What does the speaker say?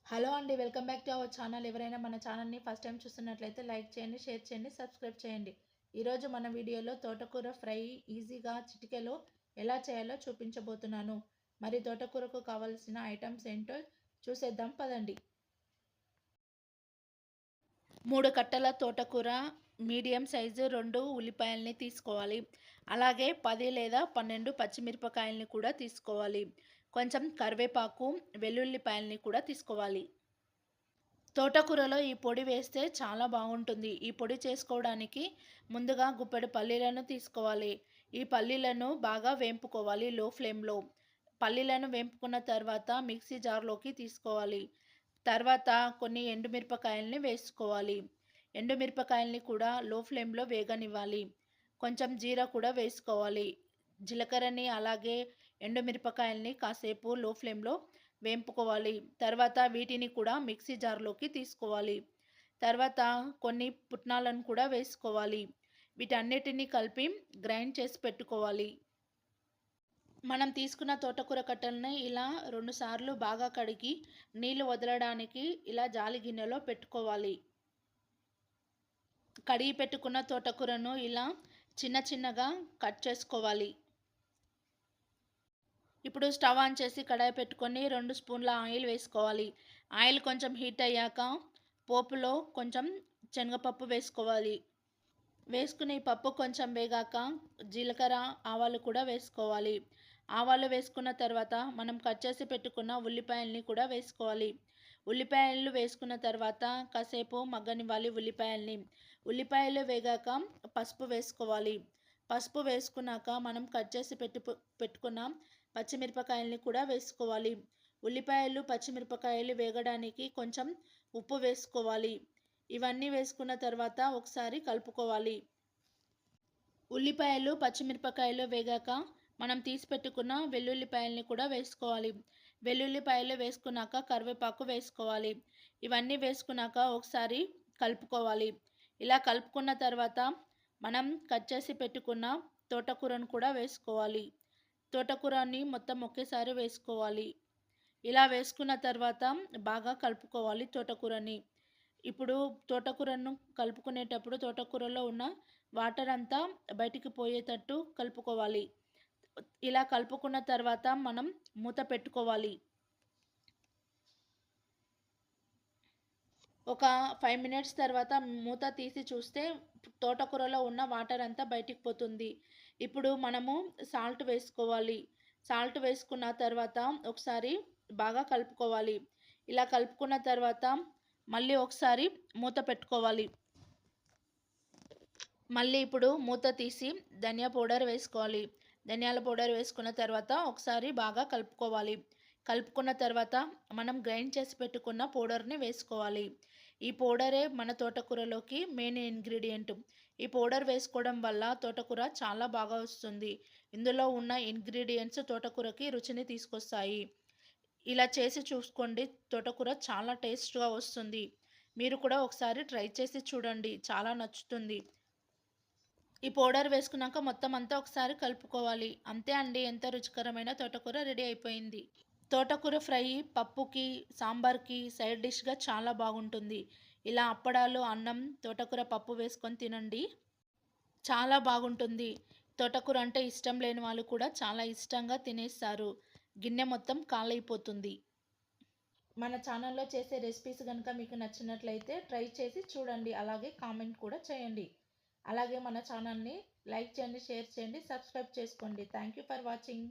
Hello అండి. Welcome back to our channel. ఎవరైనా మన ఛానల్‌ని ఫస్ట్ టైం చూస్తున్నట్లయితే లైక్ చేయండి, షేర్ చేయండి, సబ్స్క్రైబ్ చేయండి. ఈరోజు మన వీడియోలో తోటకూర ఫ్రై ఈజీగా చిటికెలో ఎలా చేయాలో చూపించబోతున్నాను. మరి తోటకూరకు కావాల్సిన ఐటమ్స్ ఏంటో చూసేద్దాం పదండి. 3 కట్టల తోటకూర, మీడియం సైజు 2 ఉల్లిపాయల్ని తీసుకోవాలి. అలాగే 10 లేదా 12 పచ్చిమిరపకాయల్ని కూడా తీసుకోవాలి. కొంచెం కరివేపాకు, వెల్లుల్లిపాయల్ని కూడా తీసుకోవాలి. తోటకూరలో ఈ పొడి వేస్తే చాలా బాగుంటుంది. ఈ పొడి చేసుకోవడానికి ముందుగా గుప్పెడు పల్లీలను తీసుకోవాలి. ఈ పల్లీలను బాగా వేంపుకోవాలి లో ఫ్లేమ్‌లో. పల్లీలను వేంపుకున్న తర్వాత మిక్సీ జార్‌లోకి తీసుకోవాలి. తర్వాత కొన్ని ఎండుమిరపకాయల్ని వేసుకోవాలి. ఎండుమిరపకాయల్ని కూడా లో ఫ్లేమ్‌లో వేగనివ్వాలి. కొంచెం జీర కూడా వేసుకోవాలి. జీలకర్రని అలాగే ఎండుమిరపకాయల్ని కాసేపు లో ఫ్లేమ్‌లో వేంపుకోవాలి. తర్వాత వీటిని కూడా మిక్సీ జార్‌లోకి తీసుకోవాలి. తర్వాత కొన్ని పుట్నాలను కూడా వేసుకోవాలి. వీటన్నిటిని కలిపి గ్రైండ్ చేసి పెట్టుకోవాలి. మనం తీసుకున్న తోటకూర కట్టల్ని ఇలా 2 సార్లు బాగా కడిగి నీళ్లు వదలడానికి ఇలా జాలి గిన్నెలో పెట్టుకోవాలి. కడిగి పెట్టుకున్న తోటకూరను ఇలా చిన్న చిన్నగా కట్ చేసుకోవాలి. ఇప్పుడు స్టవ్ ఆన్ చేసి కడాయి పెట్టుకొని 2 స్పూన్ల ఆయిల్ వేసుకోవాలి. ఆయిల్ కొంచెం హీట్ అయ్యాక పోపులో కొంచెం శనగపప్పు వేసుకోవాలి. వేసుకుని పప్పు కొంచెం వేగాక జీలకర్ర, ఆవాలు కూడా వేసుకోవాలి. ఆవాలు వేసుకున్న తర్వాత మనం కట్ చేసి పెట్టుకున్న ఉల్లిపాయల్ని కూడా వేసుకోవాలి. ఉల్లిపాయలు వేసుకున్న తర్వాత కాసేపు మగ్గనివ్వాలి ఉల్లిపాయల్ని. ఉల్లిపాయలు వేగాక పసుపు వేసుకోవాలి. పసుపు వేసుకున్నాక మనం కట్ చేసి పెట్టుకున్న పచ్చిమిరపకాయల్ని కూడా వేసుకోవాలి. ఉల్లిపాయలు, పచ్చిమిరపకాయలు వేగడానికి కొంచెం ఉప్పు వేసుకోవాలి. ఇవన్నీ వేసుకున్న తర్వాత ఒకసారి కలుపుకోవాలి. ఉల్లిపాయలు, పచ్చిమిరపకాయలు వేగాక మనం తీసి పెట్టుకున్న వెల్లుల్లిపాయల్ని కూడా వేసుకోవాలి. వెల్లుల్లిపాయలు వేసుకున్నాక కరివేపాకు వేసుకోవాలి. ఇవన్నీ వేసుకున్నాక ఒకసారి కలుపుకోవాలి. ఇలా కలుపుకున్న తర్వాత మనం కట్ చేసి పెట్టుకున్న తోటకూరను కూడా వేసుకోవాలి. తోటకూరని మొత్తం ఒకేసారి వేసుకోవాలి. ఇలా వేసుకున్న తర్వాత బాగా కలుపుకోవాలి తోటకూరని. ఇప్పుడు తోటకూరను కలుపుకునేటప్పుడు తోటకూరలో ఉన్న వాటర్ అంతా బయటికి పోయేటట్టు కలుపుకోవాలి. ఇలా కలుపుకున్న తర్వాత మనం మూత పెట్టుకోవాలి. ఒక 5 మినిట్స్ తర్వాత మూత తీసి చూస్తే తోటకూరలో ఉన్న వాటర్ అంతా బయటికి పోతుంది. ఇప్పుడు మనము సాల్ట్ వేసుకోవాలి. సాల్ట్ వేసుకున్న తర్వాత ఒకసారి బాగా కలుపుకోవాలి. ఇలా కలుపుకున్న తర్వాత మళ్ళీ ఒకసారి మూత పెట్టుకోవాలి. మళ్ళీ ఇప్పుడు మూత తీసి ధనియా పౌడర్ వేసుకోవాలి. ధనియాల పౌడర్ వేసుకున్న తర్వాత ఒకసారి బాగా కలుపుకోవాలి. కలుపుకున్న తర్వాత మనం గ్రైండ్ చేసి పెట్టుకున్న పౌడర్ని వేసుకోవాలి. ఈ పౌడరే మన తోటకూరలోకి మెయిన్ ఇంగ్రీడియంట్. ఈ పౌడర్ వేసుకోవడం వల్ల తోటకూర చాలా బాగా వస్తుంది. ఇందులో ఉన్న ఇంగ్రీడియంట్స్ తోటకూరకి రుచిని తీసుకొస్తాయి. ఇలా చేసి చూసుకోండి, తోటకూర చాలా టేస్ట్‌గా వస్తుంది. మీరు కూడా ఒకసారి ట్రై చేసి చూడండి, చాలా నచ్చుతుంది. ఈ పౌడర్ వేసుకున్నాక మొత్తం అంతా ఒకసారి కలుపుకోవాలి. అంతే అండి, ఎంతో రుచికరమైన తోటకూర రెడీ అయిపోయింది. తోటకూర ఫ్రై పప్పుకి, సాంబార్‌కి సైడ్ డిష్‌గా చాలా బాగుంటుంది. ఇలా అప్పడాలు, అన్నం, తోటకూర పప్పు వేసుకొని తినండి. చాలా బాగుంటుంది. తోటకూర అంటే ఇష్టం లేని వాళ్ళు కూడా చాలా ఇష్టంగా తినేస్తారు. గిన్నె మొత్తం ఖాళీ అయిపోతుంది. మన ఛానల్‌లో చేసే రెసిపీస్ గనుక మీకు నచ్చినట్లయితే ట్రై చేసి చూడండి. అలాగే కామెంట్ కూడా చేయండి. అలాగే మన ఛానల్‌ని లైక్ చేయండి, షేర్ చేయండి, సబ్స్క్రైబ్ చేసుకోండి. Thank you for watching.